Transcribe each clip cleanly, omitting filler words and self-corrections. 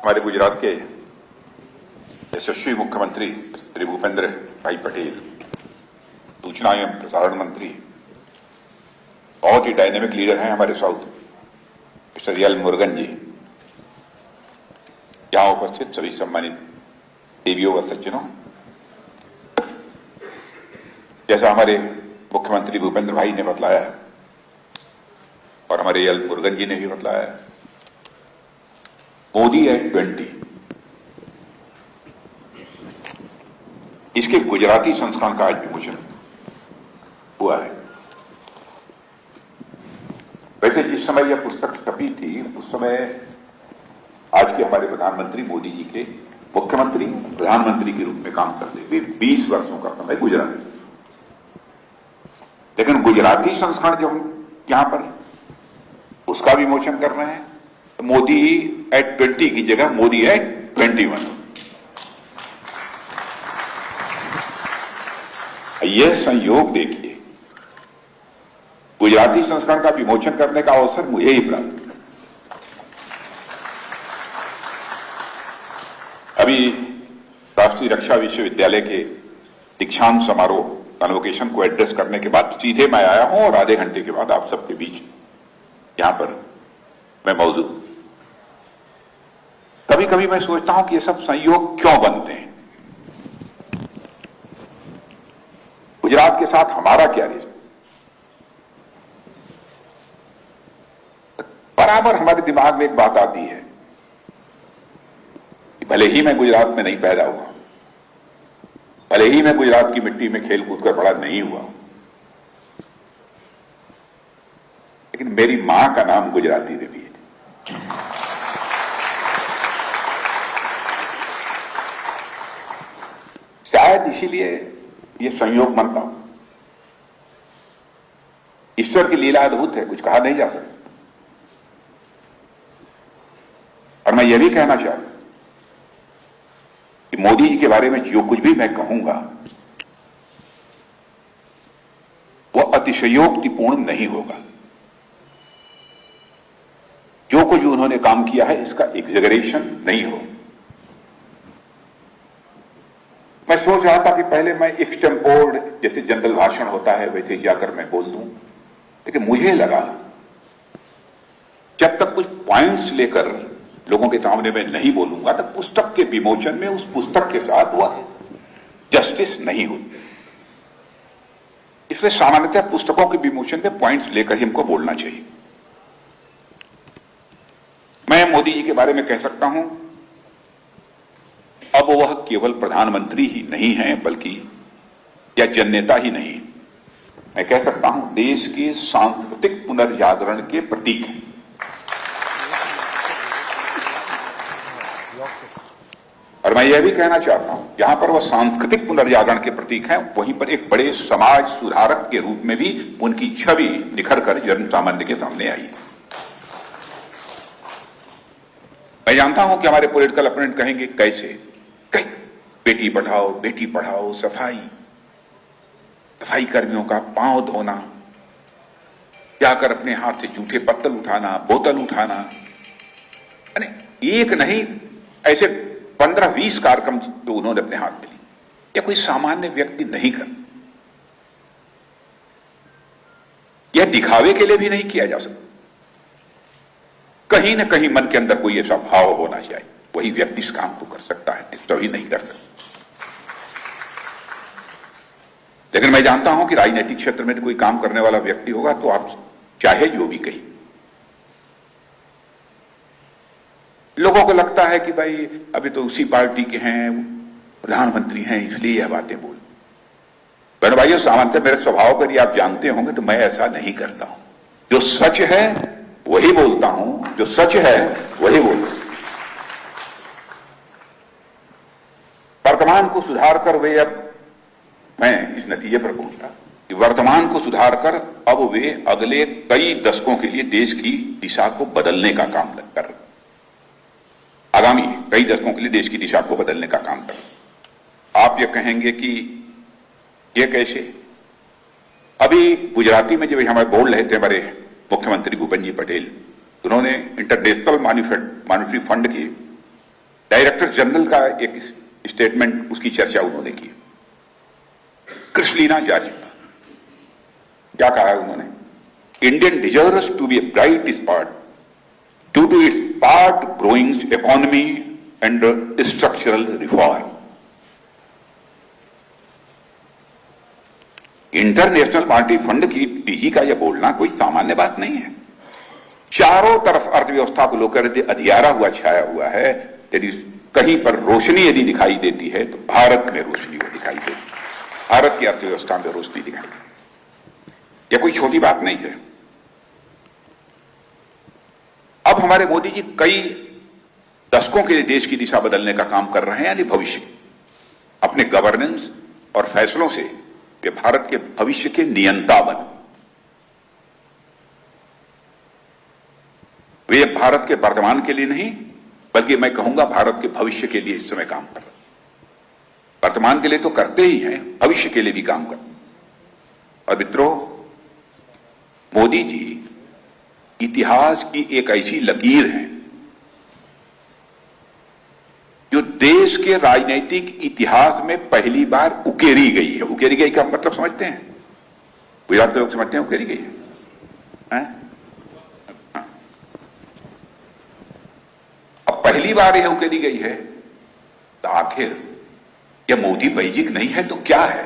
हमारे गुजरात के यशस्वी मुख्यमंत्री श्री भूपेंद्र भाई पटेल, सूचना एवं प्रसारण मंत्री, बहुत ही डायनेमिक लीडर हैं हमारे साउथ, मिस्टर एल मुरुगन जी, यहां उपस्थित सभी सम्मानित देवियों व सज्जनों, जैसा हमारे मुख्यमंत्री भूपेंद्र भाई ने बतलाया और हमारे एल मुरुगन जी ने भी बतलाया, मोदी एट 20 इसके गुजराती संस्करण का आज विमोचन हुआ है। वैसे जिस समय यह पुस्तक छपी थी उस समय आज के हमारे प्रधानमंत्री मोदी जी के मुख्यमंत्री प्रधानमंत्री के रूप में काम करते हुए 20 वर्षों का समय गुजरा, लेकिन गुजराती संस्करण जो यहां पर उसका विमोचन कर रहे हैं, तो मोदी एट 20 की जगह मोदी एट 21। यह संयोग देखिए, गुजराती संस्करण का विमोचन करने का अवसर मुझे ही प्राप्त। अभी राष्ट्रीय रक्षा विश्वविद्यालय के दीक्षांत समारोह कन्वोकेशन को एड्रेस करने के बाद सीधे मैं आया हूं और आधे घंटे के बाद आप सबके बीच यहां पर मैं मौजूद हूं। कभी कभी मैं सोचता हूं कि ये सब संयोग क्यों बनते हैं, गुजरात के साथ हमारा क्या रिश्ता। बराबर हमारे दिमाग में एक बात आती है कि भले ही मैं गुजरात में नहीं पैदा हुआ, भले ही मैं गुजरात की मिट्टी में खेल कूद कर बड़ा नहीं हुआ, लेकिन मेरी मां का नाम गुजराती देवी है। शायद इसीलिए ये संयोग मानता हूं। ईश्वर की लीला अद्भुत है, कुछ कहा नहीं जा सकता। और मैं यह भी कहना चाहूंगा कि मोदी जी के बारे में जो कुछ भी मैं कहूंगा वो अतिशयोक्तिपूर्ण नहीं होगा। जो कुछ उन्होंने काम किया है इसका एग्जैगरेशन नहीं हो। मैं सोच रहा था कि पहले मैं एक्सटेम्पोर्ड जैसे जनरल भाषण होता है वैसे जाकर मैं बोल दूं, लेकिन मुझे लगा जब तक कुछ पॉइंट्स लेकर लोगों के सामने मैं नहीं बोलूंगा तब पुस्तक के विमोचन में उस पुस्तक के साथ वह जस्टिस नहीं होती। इसलिए सामान्यतः पुस्तकों के विमोचन में पॉइंट्स लेकर ही हमको बोलना चाहिए। मैं मोदी जी के बारे में कह सकता हूं, अब वह केवल प्रधानमंत्री ही नहीं है बल्कि या जननेता ही नहीं, मैं कह सकता हूं देश के सांस्कृतिक पुनर्जागरण के प्रतीक हैं। और मैं यह भी कहना चाहता हूं जहां पर वह सांस्कृतिक पुनर्जागरण के प्रतीक हैं वहीं पर एक बड़े समाज सुधारक के रूप में भी उनकी छवि निखर कर जन सामान्य के सामने आई। मैं जानता हूं कि हमारे पॉलिटिकल अपोनेंट कहेंगे कैसे, कई बेटी पढ़ाओ, सफाई कर्मियों का पांव धोना, जाकर अपने हाथ से जूठे पत्तल उठाना, बोतल उठाना, एक नहीं ऐसे 15-20 कार्यक्रम तो उन्होंने अपने हाथ में ली। या कोई सामान्य व्यक्ति नहीं कर, यह दिखावे के लिए भी नहीं किया जा सकता। कहीं ना कहीं मन के अंदर कोई ऐसा भाव होना चाहिए, वही व्यक्ति इस काम को कर सकता है, सभी नहीं कर सकता। लेकिन मैं जानता हूं कि राजनीतिक क्षेत्र में कोई काम करने वाला व्यक्ति होगा तो आप चाहे जो भी कही, लोगों को लगता है कि भाई अभी तो उसी पार्टी के हैं, प्रधानमंत्री हैं, इसलिए यह बातें बोल। बहन भाइयों, सामान्यतः मेरे स्वभाव पर आप जानते होंगे तो मैं ऐसा नहीं करता हूं। जो सच है वही बोलता हूं, जो सच है वही बोलता हूं। वर्तमान को सुधार कर वे, अब मैं इस नतीजे पर पहुंचा कि वर्तमान को सुधार कर अब वे अगले कई दशकों के लिए देश की दिशा को बदलने का काम कर, आगामी कई दशकों के लिए देश की दिशा को बदलने का काम कर। आप ये कहेंगे कि ये कैसे? अभी गुजराती में जब हमारे बोल रहे थे हमारे मुख्यमंत्री भूपेंद्र जी पटेल, उन्होंने इंटरनेशनल मॉनिटरी फंड की डायरेक्टर जनरल का एक स्टेटमेंट, उसकी चर्चा उन्होंने की, क्रिस्टलीना जॉर्जिवा। क्या कहा है उन्होंने? Indian deserves to be a bright spot due to its part growing economy and structural reform. International monetary fund की डीजी का यह बोलना कोई सामान्य बात नहीं है। चारों तरफ अर्थव्यवस्था को लेकर अंधियारा हुआ छाया हुआ है। यदि कहीं पर रोशनी यदि दिखाई देती है तो भारत में रोशनी दिखाई देती है, भारत की अर्थव्यवस्था में रोशनी दिखाई देती है। यह कोई छोटी बात नहीं है। अब हमारे मोदी जी कई दशकों के लिए देश की दिशा बदलने का काम कर रहे हैं, यानी भविष्य। अपने गवर्नेंस और फैसलों से वे भारत के भविष्य के नियंता बने। वे भारत के वर्तमान के लिए नहीं, बल्कि मैं कहूंगा भारत के भविष्य के लिए इस समय काम कर रहे हैं। वर्तमान के लिए तो करते ही हैं, भविष्य के लिए भी काम कर रहे हैं। और मित्रों, मोदी जी इतिहास की एक ऐसी लकीर है जो देश के राजनीतिक इतिहास में पहली बार उकेरी गई है। उकेरी गई का मतलब समझते हैं? गुजरात के लोग समझते हैं उकेरी गई है? अब पहली बार यह उकेरी गई है, तो आखिर यह मोदी मैजिक नहीं है तो क्या है?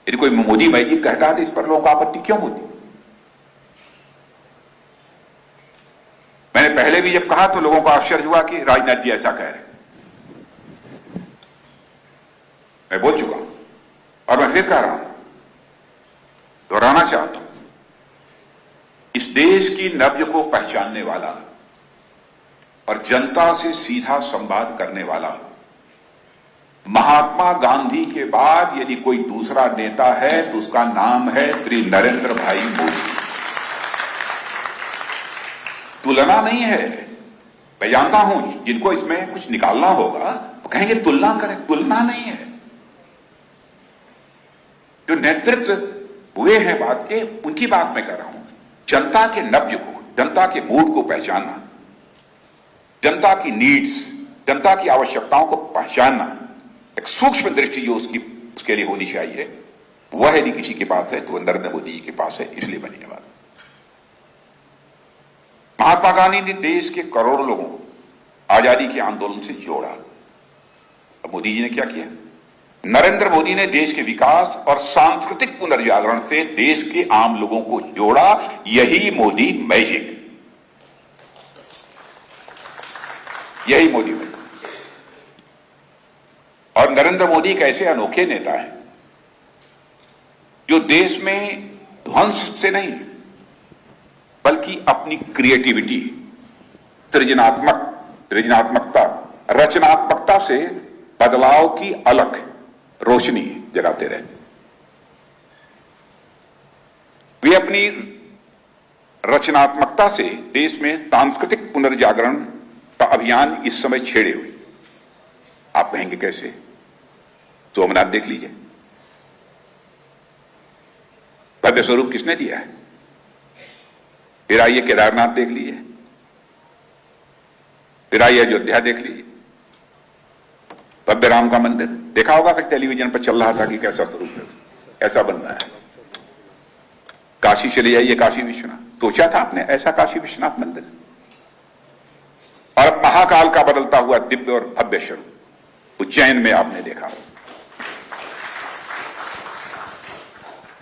यदि कोई मोदी मैजिक कहता है तो इस पर लोगों को आपत्ति क्यों होती? मैंने पहले भी जब कहा तो लोगों को आश्चर्य हुआ कि राजनाथ जी ऐसा कह रहे। मैं बोल चुका हूं और मैं फिर कह रहा हूं, दोहराना चाहता हूं, इस देश की नब्ज को पहचानने वाला और जनता से सीधा संवाद करने वाला महात्मा गांधी के बाद यदि कोई दूसरा नेता है तो उसका नाम है श्री नरेंद्र भाई मोदी। तुलना नहीं है। मैं जानता हूं जिनको इसमें कुछ निकालना होगा वो कहेंगे तुलना करें, तुलना नहीं है। जो नेतृत्व हुए हैं बात के, उनकी बात मैं कर रहा हूं। जनता के नब्ज को, जनता के मूड को पहचानना, जनता की नीड्स, जनता की आवश्यकताओं को पहचानना, एक सूक्ष्म दृष्टि जो उसके लिए होनी चाहिए, वह यदि किसी के पास है तो नरेंद्र मोदी जी के पास है। इसलिए बनी है बात। महात्मा गांधी ने देश के करोड़ों लोगों को आजादी के आंदोलन से जोड़ा। अब मोदी जी ने क्या किया? नरेंद्र मोदी ने देश के विकास और सांस्कृतिक पुनर्जागरण से देश के आम लोगों को जोड़ा। यही मोदी मैजिक, यही मोदी मैजिक। और नरेंद्र मोदी एक ऐसे अनोखे नेता हैं जो देश में ध्वंस से नहीं बल्कि अपनी क्रिएटिविटी, सृजनात्मकता, रचनात्मकता से बदलाव की अलग रोशनी जगाते रहे। वे अपनी रचनात्मकता से देश में सांस्कृतिक पुनर्जागरण का अभियान इस समय छेड़े हुए। आप कहेंगे कैसे? सोमनाथ देख लीजिए, भव्य स्वरूप किसने दिया है? फिर आइए केदारनाथ देख लीजिए, फिर आइए अयोध्या देख लीजिए, भव्य राम का मंदिर। देखा होगा कि टेलीविजन पर चल रहा था कि कैसा स्वरूप है, कैसा बन रहा है। काशी चले जाइए, काशी विश्वनाथ, सोचा था आपने ऐसा काशी विश्वनाथ मंदिर? और महाकाल का बदलता हुआ दिव्य और भव्य स्वरूप उज्जैन में आपने देखा।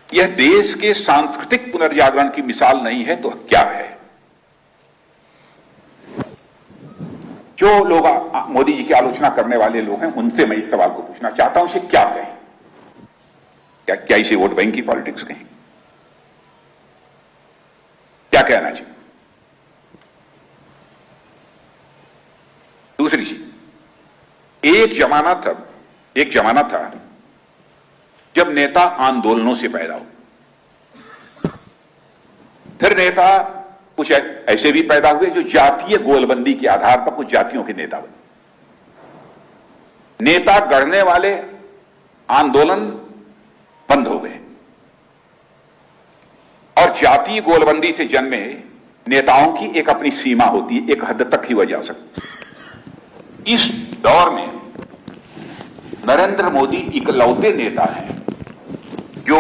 यह देश के सांस्कृतिक पुनर्जागरण की मिसाल नहीं है तो क्या है? जो लोग मोदी जी की आलोचना करने वाले लोग हैं, उनसे मैं इस सवाल को पूछना चाहता हूं, इसे क्या कहें? क्या इसे वोट बैंक की पॉलिटिक्स कहें? क्या कहना चाहिए? दूसरी चीज, एक जमाना था जब नेता आंदोलनों से पैदा हो, फिर नेता कुछ ऐसे भी पैदा हुए जो जातीय गोलबंदी के आधार पर कुछ जातियों के नेता बने। नेता गढ़ने वाले आंदोलन बंद हो गए और जातीय गोलबंदी से जन्मे नेताओं की एक अपनी सीमा होती है, एक हद तक ही वह जा सकती है। इस दौर में नरेंद्र मोदी इकलौते नेता हैं जो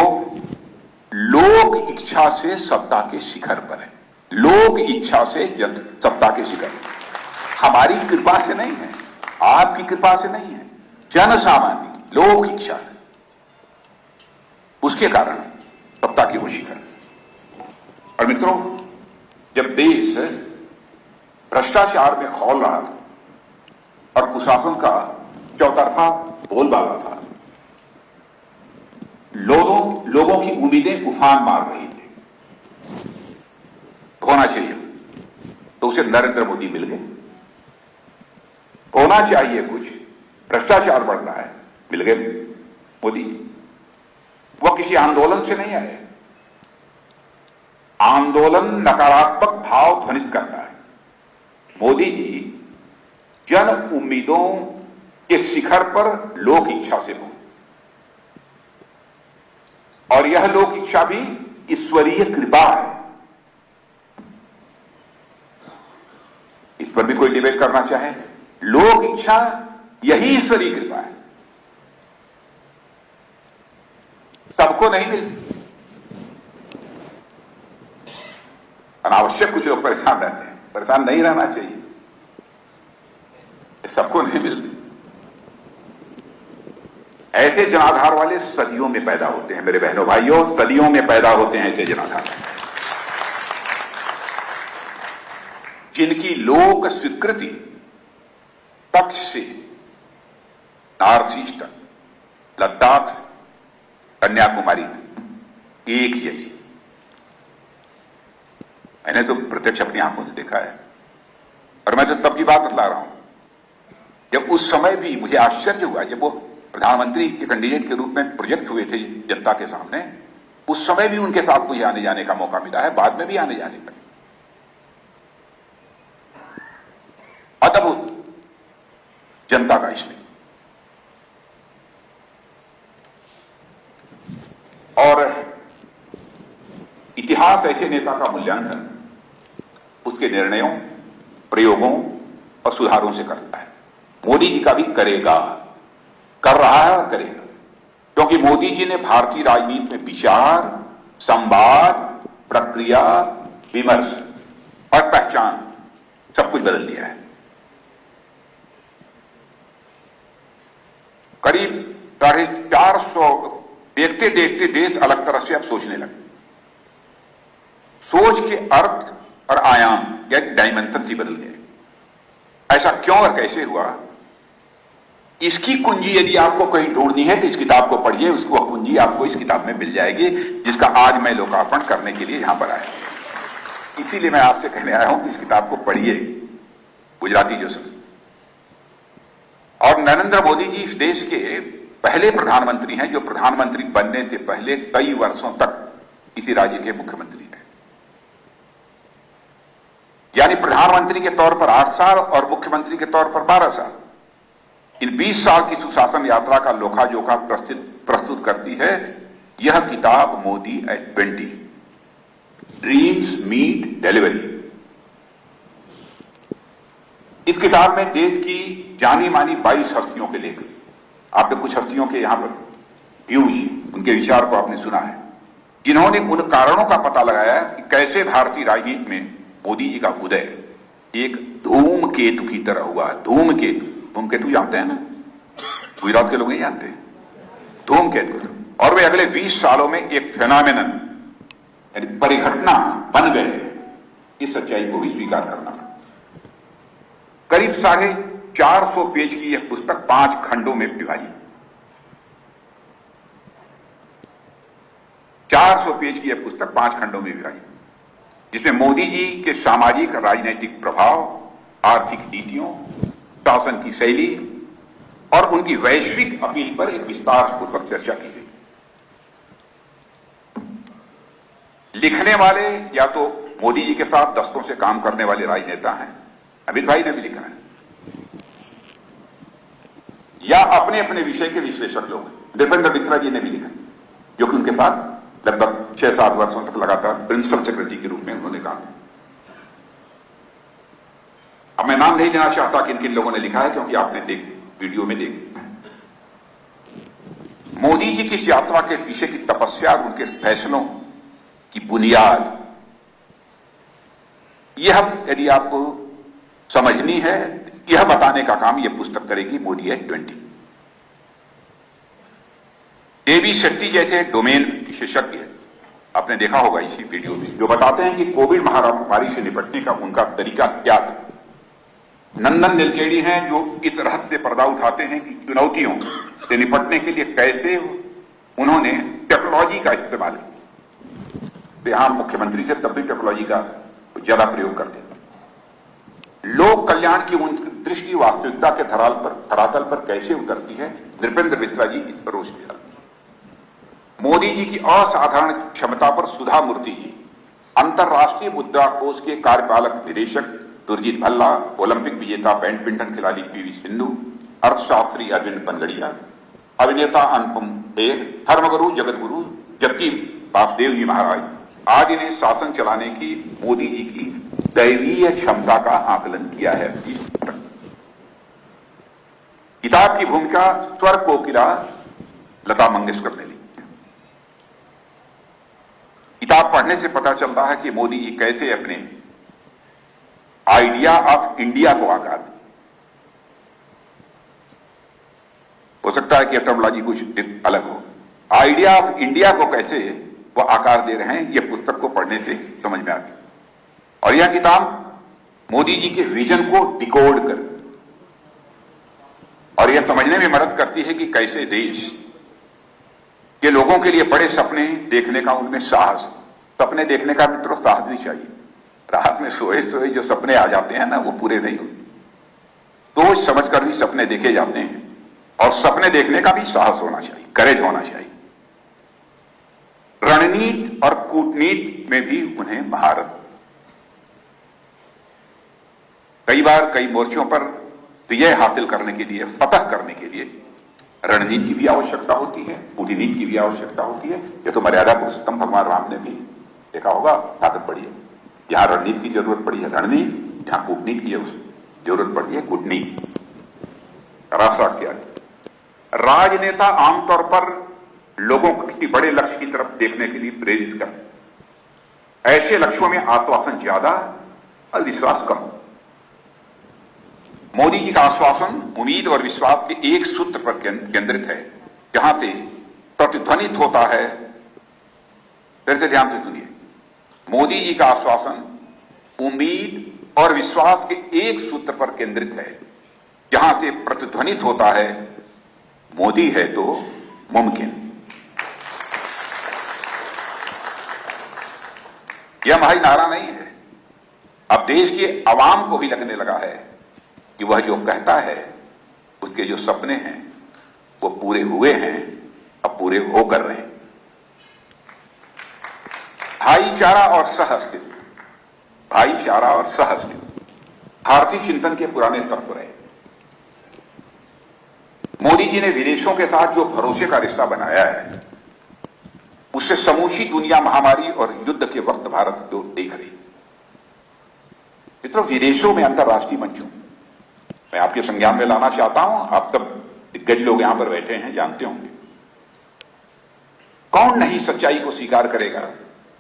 लोक इच्छा से सत्ता के शिखर पर है। लोक इच्छा से सत्ता के शिखर, हमारी कृपा से नहीं है, आपकी कृपा से नहीं है, जन सामान्य लोक इच्छा से, उसके कारण सत्ता की वो शिखर। और मित्रों, जब देश भ्रष्टाचार में खौल रहा था और कुशासन का चौतरफा बोलबाला था, लोगों की उम्मीदें उफान मार रही थी, होना चाहिए, तो उसे नरेंद्र मोदी मिल गए। होना चाहिए कुछ, भ्रष्टाचार बढ़ रहा है, मिल गए मोदी। वह किसी आंदोलन से नहीं आए। आंदोलन नकारात्मक भाव ध्वनित करता है। मोदी जी जन उम्मीदों के शिखर पर लोक इच्छा से पहुंचे, और यह लोक इच्छा भी ईश्वरीय कृपा है। इस पर भी कोई डिबेट करना चाहे, लोक इच्छा यही ईश्वरीय कृपा है, सबको नहीं मिलती। अनावश्यक कुछ लोग परेशान रहते हैं, परेशान नहीं रहना चाहिए, सबको नहीं मिलती। ऐसे जनाधार वाले सदियों में पैदा होते हैं मेरे बहनों भाइयों, सदियों में पैदा होते हैं ऐसे जनाधार, जिनकी लोक स्वीकृति तक्ष से नॉर्थ ईस्ट तक, लद्दाख से कन्याकुमारी तक एक जैसी। मैंने तो प्रत्यक्ष अपनी आंखों से देखा है, और मैं तो तब की बात बतला रहा हूं जब उस समय भी मुझे आश्चर्य हुआ, जब वो प्रधानमंत्री के कैंडिडेट के रूप में प्रोजेक्ट हुए थे जनता के सामने, उस समय भी उनके साथ मुझे आने जाने का मौका मिला है, बाद में भी आने जाने का। अद्भुत जनता का इसमें, और इतिहास ऐसे नेता का मूल्यांकन उसके निर्णयों, प्रयोगों और सुधारों से करता है। मोदी जी का भी करेगा, कर रहा है और करेगा, क्योंकि मोदी जी ने भारतीय राजनीति में विचार, संवाद, प्रक्रिया, विमर्श और पहचान सब कुछ बदल दिया है। करीब 450 देखते देखते देश अलग तरह से अब सोचने लगे। सोच के अर्थ और आयाम या डायमेंशन ही बदल गए। ऐसा क्यों और कैसे हुआ, इसकी कुंजी यदि आपको कहीं ढूंढनी है तो इस किताब को पढ़िए, उसको कुंजी आपको इस किताब में मिल जाएगी, जिसका आज मैं लोकार्पण करने के लिए यहां पर आया। इसीलिए मैं आपसे कहने आया हूं कि इस किताब को पढ़िए, गुजराती जो संस्था। और नरेंद्र मोदी जी इस देश के पहले प्रधानमंत्री हैं जो प्रधानमंत्री बनने से पहले कई वर्षों तक किसी राज्य के मुख्यमंत्री रहे। यानी प्रधानमंत्री के तौर पर 8 साल और मुख्यमंत्री के तौर पर 12 साल। इन 20 साल की सुशासन यात्रा का लोखा जोखा प्रस्तुत करती है यह किताब Modi at 20, dreams meet delivery. इस किताब में देश की जानी मानी 22 हस्तियों के लेख, आपने कुछ हस्तियों के यहां पर व्यूज, उनके विचार को आपने सुना है, जिन्होंने उन कारणों का पता लगाया कि कैसे भारतीय राजनीति में मोदी जी का उदय एक धूमकेतु की तरह हुआ। धूमकेतु जानते हैं ना, गुजरात के लोग नहीं जानते धूमकेतु। और वे अगले 20 सालों में एक फेनोमेनन यानी परिघटना बन गए। इस सच्चाई को भी स्वीकार करना। करीब 450 पेज की यह पुस्तक 5 खंडों में विभाजित, 400 पेज की यह पुस्तक 5 खंडों में विभाजित, जिसमें मोदी जी के सामाजिक राजनीतिक प्रभाव, आर्थिक नीतियों, शासन की शैली और उनकी वैश्विक अपील पर एक विस्तार पूर्वक चर्चा की गई। लिखने वाले या तो मोदी जी के साथ दशकों से काम करने वाले राजनेता हैं, अमित भाई ने भी लिखा है, या अपने अपने विषय के विश्लेषक लोग हैं। दीपेंद्र मिश्रा जी ने भी लिखा, जो कि उनके साथ लगभग 6-7 वर्षों तक लगातार प्रिंसिपल सेक्रेटरी के रूप में उन्होंने काम किया। अब मैं नाम नहीं लेना चाहता किन किन लोगों ने लिखा है, क्योंकि आपने वीडियो में देखे। मोदी जी की इस यात्रा के पीछे की तपस्या और उनके फैसलों की बुनियाद, यह यदि आपको समझनी है, यह बताने का काम यह पुस्तक करेगी, मोदी एट 20। एबी शेट्टी जैसे डोमेन विशेषज्ञ आपने देखा होगा इसी वीडियो में, जो बताते हैं कि कोविड महामारी से निपटने का उनका तरीका क्या था। नंदन नीलकेणी हैं जो इस रहस्य से पर्दा उठाते हैं कि चुनौतियों से निपटने के लिए कैसे उन्होंने टेक्नोलॉजी का इस्तेमाल किया। तो यहां मुख्यमंत्री से तब भी टेक्नोलॉजी का ज्यादा प्रयोग करते हैं। लोक कल्याण की उन दृष्टि वास्तविकता के धरातल पर कैसे उतरती है, नृपेंद्र मिश्रा जी इस पर रोशनी डालते हैं। मोदी जी की असाधारण क्षमता पर सुधा मूर्ति जी, अंतर्राष्ट्रीय मुद्रा कोष के कार्यपालक निदेशक सुरजीत भल्ला, ओलंपिक विजेता बैडमिंटन खिलाड़ी पीवी सिंधु, अर्थशास्त्री अरविंद पनगड़िया, अभिनेता अनुपम खेर, धर्मगुरु जगतगुरु जबकि वासुदेव जी महाराज आदि ने शासन चलाने की मोदी जी की दैवीय क्षमता का आकलन किया है। किताब की भूमिका स्वर कोकिला लता मंगेशकर ने ली। किताब पढ़ने से पता चलता है कि मोदी जी कैसे अपने आइडिया ऑफ इंडिया को आकार दे। हो सकता है कि टर्मिनोलॉजी कुछ अलग हो। आइडिया ऑफ इंडिया को कैसे वो आकार दे रहे हैं, यह पुस्तक को पढ़ने से समझ में आती। और यह किताब मोदी जी के विजन को डिकोड कर और यह समझने में मदद करती है कि कैसे देश के लोगों के लिए बड़े सपने देखने का उनमें साहस, सपने देखने का मित्रों साहस भी चाहिए। रात में सोए सोए जो सपने आ जाते हैं ना, वो पूरे नहीं होते। तो समझकर भी सपने देखे जाते हैं, और सपने देखने का भी साहस होना चाहिए, करेज होना चाहिए। रणनीति और कूटनीति में भी उन्हें महारत। कई बार कई मोर्चों पर विजय हासिल करने के लिए, फतह करने के लिए रणनीति की भी आवश्यकता होती है, कूटनीति की भी आवश्यकता होती है। ये तो मर्यादा पुरुषोत्तम भगवान राम ने भी देखा होगा, ताकत पड़ी है। जहां रणनीति की जरूरत पड़ी है रणनीति, जहां कूटनीति की जरूरत पड़ी है कूटनीति। रास्ता क्या है? राजनेता आमतौर पर लोगों की बड़े लक्ष्य की तरफ देखने के लिए प्रेरित कर, ऐसे लक्ष्यों में आश्वासन ज्यादा और विश्वास कम। मोदी जी का आश्वासन उम्मीद और विश्वास के एक सूत्र पर केंद्रित है, जहां से प्रतिध्वनित होता है। फिर से ध्यान से सुनिए, मोदी जी का आश्वासन उम्मीद और विश्वास के एक सूत्र पर केंद्रित है, जहां से प्रतिध्वनित होता है, मोदी है तो मुमकिन। यह महज नारा नहीं है, अब देश के अवाम को भी लगने लगा है कि वह जो कहता है, उसके जो सपने हैं वो पूरे हुए हैं, अब पूरे होकर रहे हैं। भाईचारा और सहअस्तित्व, भाईचारा और सहअस्तित्व भारतीय चिंतन के पुराने तत्व रहे। मोदी जी ने विदेशों के साथ जो भरोसे का रिश्ता बनाया है, उससे समूची दुनिया महामारी और युद्ध के वक्त भारत को देख रही। मित्रों, विदेशों में अंतर्राष्ट्रीय मंचों मैं आपके संज्ञान में लाना चाहता हूं, आप सब दिग्गज लोग यहां पर बैठे हैं, जानते होंगे। कौन नहीं सच्चाई को स्वीकार करेगा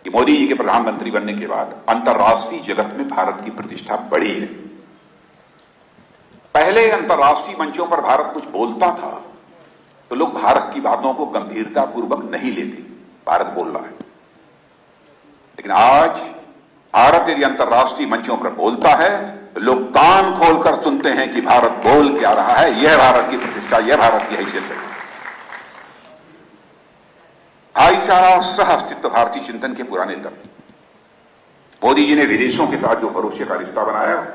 कि मोदी जी के प्रधानमंत्री बनने के बाद अंतर्राष्ट्रीय जगत में भारत की प्रतिष्ठा बढ़ी है। पहले अंतर्राष्ट्रीय मंचों पर भारत कुछ बोलता था तो लोग भारत की बातों को गंभीरता पूर्वक नहीं लेते, भारत बोल रहा है। लेकिन आज भारत यदि अंतर्राष्ट्रीय मंचों पर बोलता है तो लोग कान खोलकर सुनते हैं कि भारत बोल क्या रहा है। यह भारत की प्रतिष्ठा, यह भारत की हैसियत है। भाईचारा और सह अस्तित्व भारतीय चिंतन के पुराने तत्व। मोदी जी ने विदेशों के साथ जो भरोसे का रिश्ता बनाया,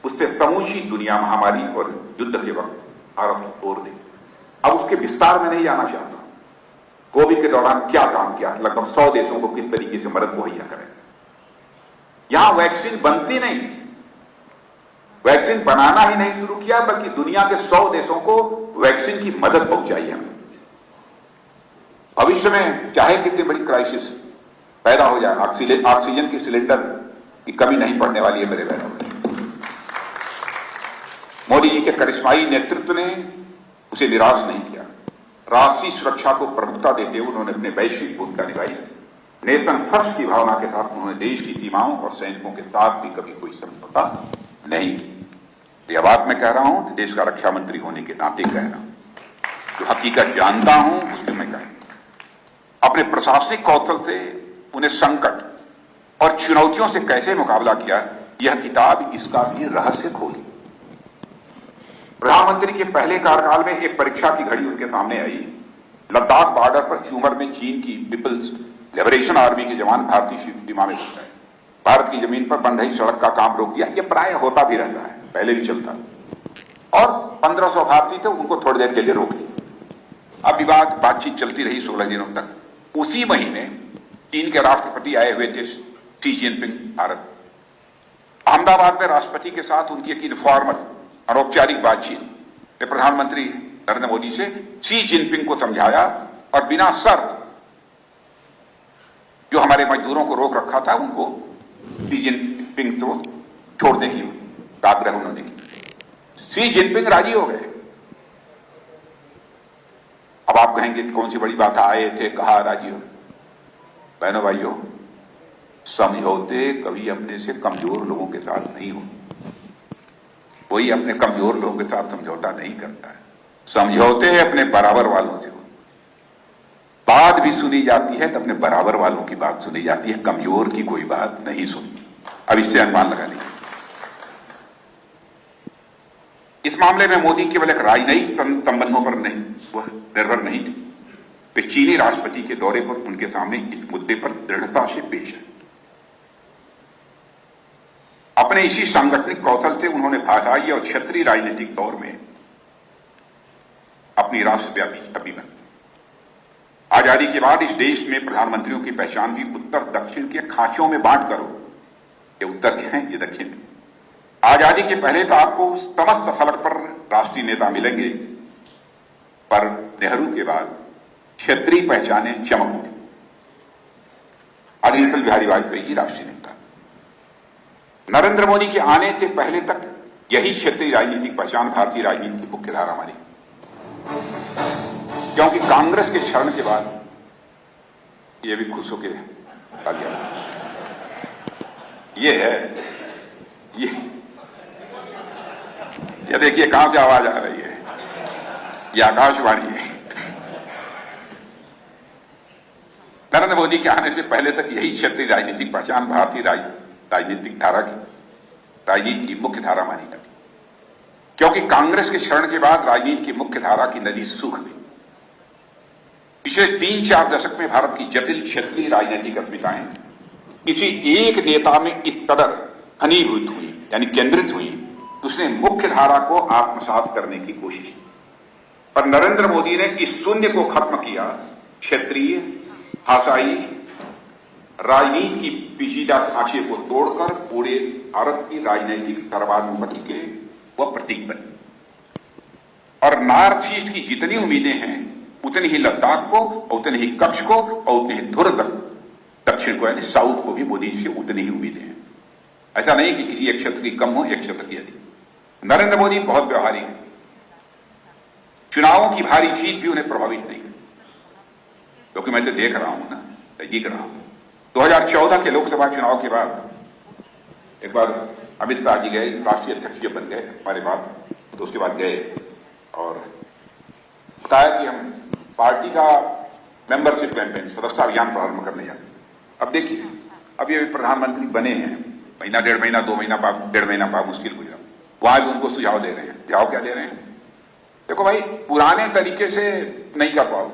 उससे समूची दुनिया महामारी और युद्ध के वक्त भारत को ओर दी। अब उसके विस्तार में नहीं जाना चाहता। कोविड के दौरान क्या काम किया, लगभग 100 देशों को किस तरीके से मदद मुहैया करें। यहां वैक्सीन बनती नहीं, वैक्सीन बनाना ही नहीं शुरू किया, बल्कि दुनिया के 100 देशों को वैक्सीन की मदद पहुंचाई है। भविष्य में चाहे कितनी बड़ी क्राइसिस पैदा हो जाए, ऑक्सीजन की सिलेंडर की कमी नहीं पड़ने वाली है मेरे बहनों। मोदी जी के करिश्माई नेतृत्व ने उसे निराश नहीं किया। राष्ट्रीय सुरक्षा को प्रमुखता देते हुए उन्होंने अपने वैश्विक भूमिका निभाई। नेशन फर्स्ट की भावना के साथ उन्होंने देश की सीमाओं और सैनिकों के साथ भी कभी कोई समझौता नहीं की। यह बात मैं कह रहा हूं कि देश का रक्षा मंत्री होने के नाते कह रहा हूं, जो हकीकत जानता हूं उसमें मैं कह रहा हूं। अपने प्रशासनिक कौशल से उन्हें संकट और चुनौतियों से कैसे मुकाबला किया, यह किताब इसका भी रहस्य खोली। प्रधानमंत्री के पहले कार्यकाल में एक परीक्षा की घड़ी उनके सामने आई। लद्दाख बॉर्डर पर चूमर में चीन की पीपल्स लिबरेशन आर्मी के जवान भारतीय सीमा में घुस गए। भारत की जमीन पर बन रही सड़क का काम रोक दिया। यह प्राय होता भी रहता है, पहले भी चलता, और 1500 भारतीय थे, उनको थोड़ी देर के लिए रोक दिया। अब विवाद बातचीत चलती रही 16 दिनों तक। उसी महीने चीन के राष्ट्रपति आए हुए थे, शी जिनपिंग भारत। अहमदाबाद में राष्ट्रपति के साथ उनकी एक इनफॉर्मल अनौपचारिक बातचीत में प्रधानमंत्री नरेंद्र मोदी से शी जिनपिंग को समझाया और बिना शर्त जो हमारे मजदूरों को रोक रखा था उनको शी जिनपिंग को छोड़ने की आग्रह उन्होंने की। शी जिनपिंग राजी हो गए। अब आप कहेंगे कौन सी बड़ी बात, आए थे, कहा राजी हो। बहनों भाइयों, समझौते कभी अपने से कमजोर लोगों के साथ नहीं होते। कोई अपने कमजोर लोगों के साथ समझौता नहीं करता है। समझौते अपने बराबर वालों से होते। बात भी सुनी जाती है तो अपने बराबर वालों की बात सुनी जाती है, कमजोर की कोई बात नहीं सुनती। अब इससे अनुमान लगा लीजिए। इस मामले में मोदी केवल एक राजनयिक संबंधों पर नहीं वह निर्भर नहीं थे, वे चीनी राष्ट्रपति के दौरे पर उनके सामने इस मुद्दे पर दृढ़ता से पेश है। अपने इसी सांगठनिक कौशल से उन्होंने भाषाई और क्षेत्रीय राजनीतिक दौर में अपनी राष्ट्रव्यापी छवि बनाई। आजादी के बाद इस देश में प्रधानमंत्रियों की पहचान भी उत्तर दक्षिण के खांचों में बांट करो। ये उत्तर है, ये दक्षिण। आजादी के पहले तो आपको समस्त फलक पर राष्ट्रीय नेता मिलेंगे, पर नेहरू के बाद क्षेत्रीय पहचाने चमक उठी। अटल बिहारी वाजपेयी जी राष्ट्रीय नेता, नरेंद्र मोदी के आने से पहले तक यही क्षेत्रीय राजनीतिक पहचान भारतीय राजनीति की मुख्य धारा मानी, क्योंकि कांग्रेस के क्षरण के बाद ये भी खुश होकर आ गया। ये है, ये देखिए कहां से आवाज आ रही है, ये आकाशवाणी है। नरेंद्र मोदी के आने से पहले तक यही क्षेत्रीय राजनीतिक पहचान भारतीय राजनीतिक धारा की राजनीति की मुख्य धारा मानी जाती, क्योंकि कांग्रेस के क्षरण के बाद राजनीति की मुख्य धारा की नदी सूख गई। पिछले 3-4 दशक में भारत की जटिल क्षेत्रीय राजनीतिक अस्मिताएं किसी एक नेता में इस कदर घनीभूत हुई, यानी केंद्रित हुई, उसने मुख्य धारा को आत्मसात करने की कोशिश की। पर नरेंद्र मोदी ने इस शून्य को खत्म किया। क्षेत्रीय भाषाई राजनीति की पेचीदा ढांचे को तोड़कर पूरे भारत की राजनीतिक सर्वानुमति के वह प्रतीक बने। और नॉर्थ ईस्ट की जितनी उम्मीदें हैं उतनी ही लद्दाख को, उतनी ही कच्छ को और उतनी ही ध्रुव दक्षिण को, यानी साउथ को भी मोदी जी से उतनी ही उम्मीदें हैं। ऐसा नहीं कि किसी एक क्षेत्र की कम हो, एक क्षेत्र की अधिक। नरेंद्र मोदी बहुत व्यवहारिक है। चुनावों की भारी जीत भी उन्हें प्रभावित नहीं है, क्योंकि मैं तो देख रहा हूं ना, देख रहा हूं। 2014 के लोकसभा चुनाव के बाद एक बार अमित शाह जी गए, राष्ट्रीय अध्यक्ष बन गए हमारे बाद, तो उसके बाद गए और बताया कि हम पार्टी का मेंबरशिप कैंपेन, सदस्यता अभियान प्रारंभ करने जाते। अब देखिए, अब ये प्रधानमंत्री बने हैं, महीना, 1.5 महीना, 2 महीना बाद, 1.5 महीना बाद मुश्किल गुजरा, वहां भी उनको सुझाव दे रहे हैं। सुझाव क्या दे रहे हैं? देखो भाई, पुराने तरीके से नहीं कर पाओ,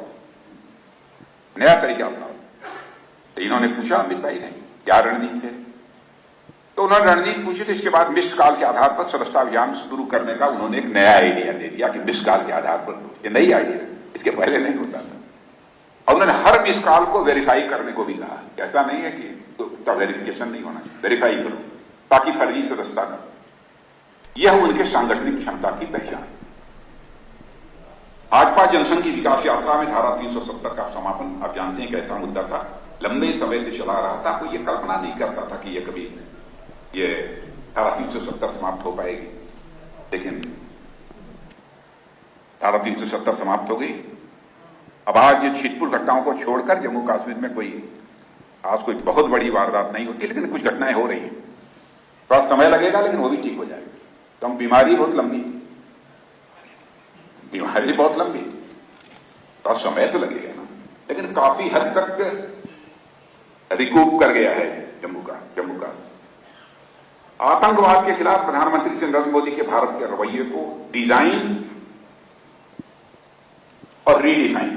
नया तरीका अपनाओ। तो इन्होंने पूछा अमित भाई ने क्या रणनीति है, तो उन्होंने रणनीति पूछी। तो इसके बाद मिस्ड कॉल के आधार पर सदस्यता अभियान शुरू करने का उन्होंने एक नया आइडिया दे दिया कि मिस्ड कॉल के आधार पर। ये नई आइडिया, इसके पहले नहीं होता था। और उन्होंने हर मिस्ड कॉल को वेरीफाई करने को भी कहा। ऐसा नहीं है कि तो वेरिफिकेशन नहीं होना चाहिए, वेरीफाई करो ताकि फर्जी सदस्यता न। यह उनके सांगठनिक क्षमता की पहचान। भाजपा जनसंघ की विकास यात्रा में धारा 370 का समापन, आप जानते हैं कि ऐसा मुद्दा था, लंबे समय से चला रहा था। कोई ये कल्पना नहीं करता था कि ये कभी ये धारा 370 समाप्त हो पाएगी। लेकिन धारा 370 समाप्त हो गई। अब आज ये छिटपुट घटनाओं को छोड़कर जम्मू कश्मीर में आज कोई बहुत बड़ी वारदात नहीं होती, लेकिन कुछ घटनाएं हो रही हैं। थोड़ा समय लगेगा लेकिन वो भी ठीक हो जाएगा। तो बीमारी बहुत लंबी थोड़ा समय तो लगेगा ना, लेकिन काफी हद तक रिकूप कर गया है जम्मू का। आतंकवाद के खिलाफ प्रधानमंत्री श्री नरेंद्र मोदी के भारत के रवैये को डिजाइन और रीडिफाइन,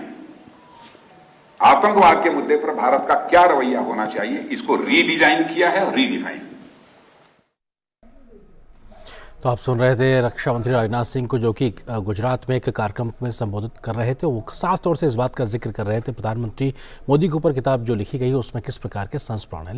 आतंकवाद के मुद्दे पर भारत का क्या रवैया होना चाहिए, इसको रीडिजाइन किया है और रीडिफाइन। तो आप सुन रहे थे रक्षा मंत्री राजनाथ सिंह को, जो कि गुजरात में एक कार्यक्रम में संबोधित कर रहे थे। वो साफ तौर से इस बात का जिक्र कर रहे थे प्रधानमंत्री मोदी के ऊपर किताब जो लिखी गई है उसमें किस प्रकार के संस्मरण है।